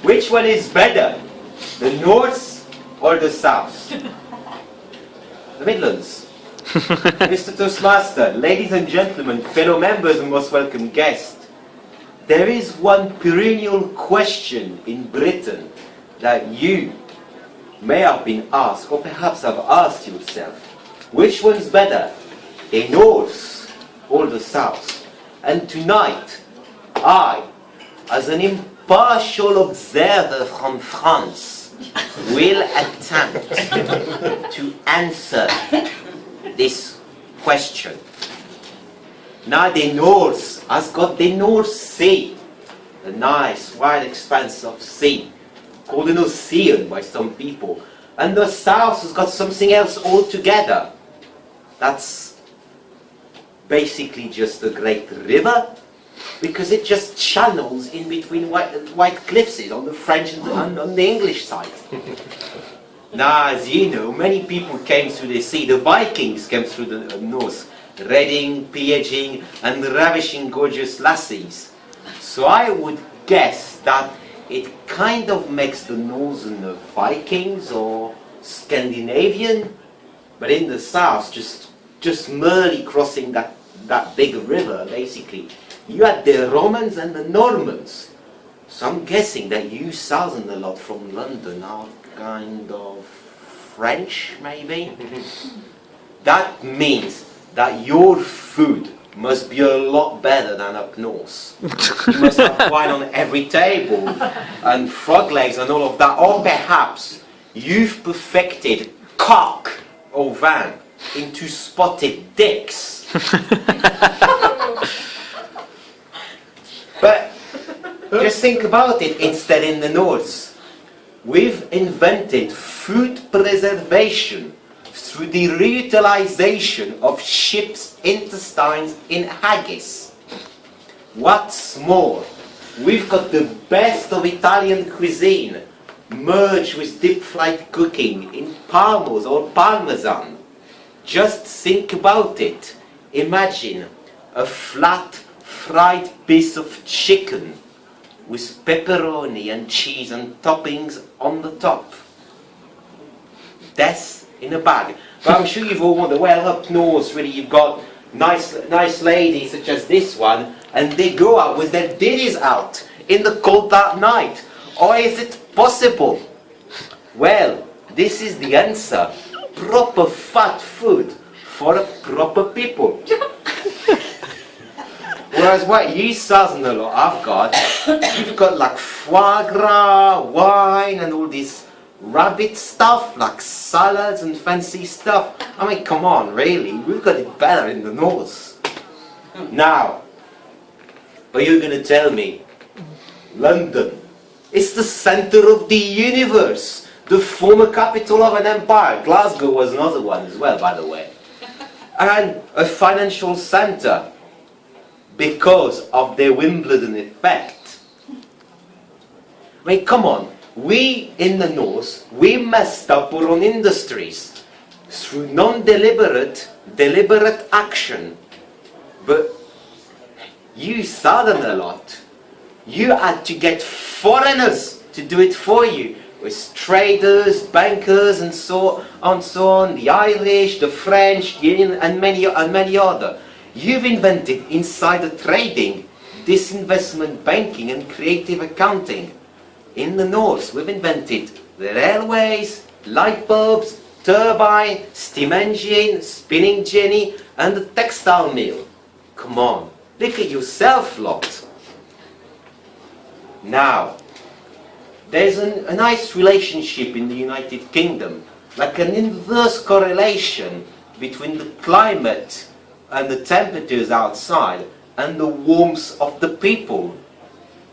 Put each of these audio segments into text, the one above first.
Which one is better? The North or the South? The Midlands. Mr. Toastmaster, ladies and gentlemen, fellow members and most welcome guests, there is one perennial question in Britain that you may have been asked, or perhaps have asked yourself. Which one's better, the North or the South? And tonight, I, as an impartial observer from France, will attempt to answer this question. Now the North has got the North Sea, a nice wide expanse of sea, called an ocean by some people. And the South has got something else altogether. That's basically just a great river, because it just channels in between white cliffs on the French and on the English side. Now, as you know, many people came through the sea. The Vikings came through the north, raiding, pillaging, and ravishing gorgeous lassies. So I would guess that it kind of makes the northern the Vikings or Scandinavian, but in the south, just merely crossing that big river, basically, you had the Romans and the Normans. So I'm guessing that you southern a lot from London are kind of French, maybe? That means that your food must be a lot better than up north. You must have wine on every table, and frog legs and all of that. Or perhaps you've perfected cock or vin into spotted dicks. But just think about it instead in the north. We've invented food preservation through the reutilization of ships' intestines in haggis. What's more, we've got the best of Italian cuisine merged with deep fried cooking in palmos or parmesan. Just think about it. Imagine a flat fried piece of chicken with pepperoni and cheese and toppings on the top. That's in a bag. But I'm sure you've all wondered, well, up north, really, you've got nice ladies such as this one, and they go out with their ditties out in the cold dark night. Or is it possible? Well, this is the answer. Proper fat food for a proper people. Whereas what you southern a lot have got, you've got like foie gras, wine, and all this rabbit stuff, like salads and fancy stuff. I mean, come on, really, we've got it better in the north. Now, are you going to tell me, London, it's the center of the universe, the former capital of an empire. Glasgow was another one as well, by the way. And a financial center, because of the Wimbledon effect. I mean, come on, we in the north, we messed up our own industries through deliberate action. But you southern a lot. You had to get foreigners to do it for you, with traders, bankers, and so on, the Irish, the French, the Indian, and many other. You've invented insider trading, disinvestment banking, and creative accounting. In the north, we've invented the railways, light bulbs, turbine, steam engine, spinning jenny, and the textile mill. Come on, look at yourself, lot. Now, there's a nice relationship in the United Kingdom, like an inverse correlation between the climate and the temperatures outside and the warmth of the people.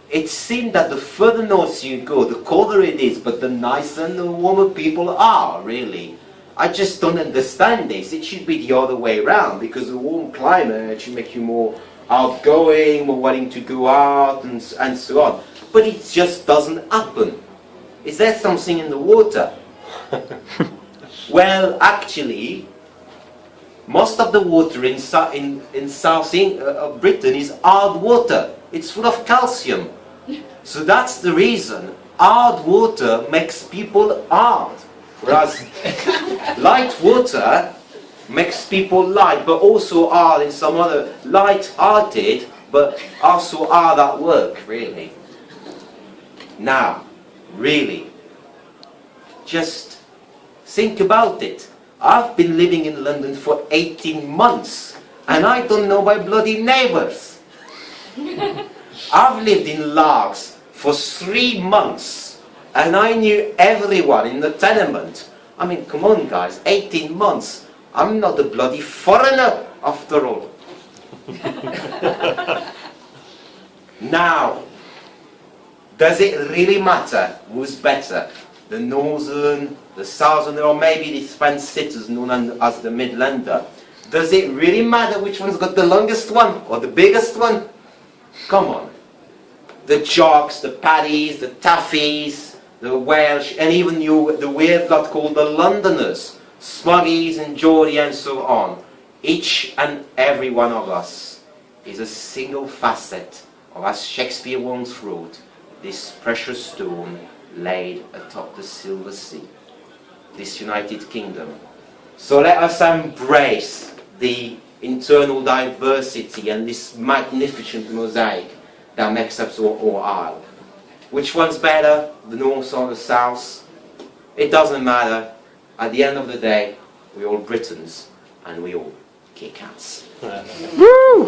It seems that the further north you go, the colder it is, but the nicer and the warmer people are, really. I just don't understand this. It should be the other way around, because a warm climate should make you more outgoing, more wanting to go out, and so on. But it just doesn't happen. Is there something in the water? Well, actually, most of the water in south of Britain is hard water. It's full of calcium. So that's the reason hard water makes people hard, whereas light water makes people light, but also hard in some other, light-hearted, but also hard at work, really. Now, really, just think about it. I've been living in London for 18 months, and I don't know my bloody neighbours. I've lived in Largs for 3 months, and I knew everyone in the tenement. I mean, come on guys, 18 months. I'm not a bloody foreigner, after all. Now, does it really matter who's better? The northern, the southern, or maybe these French cities known as the Midlander? Does it really matter which one's got the longest one, or the biggest one? Come on. The jocks, the paddies, the taffies, the Welsh, and even the weird lot called the Londoners, Smuggies and Geordie and so on. Each and every one of us is a single facet of, as Shakespeare once wrote, this precious stone laid atop the silver sea, this United Kingdom. So let us embrace the internal diversity and this magnificent mosaic that makes up our isle. Which one's better, the north or the south? It doesn't matter. At the end of the day, we're all Britons and we all kick ass. Woo!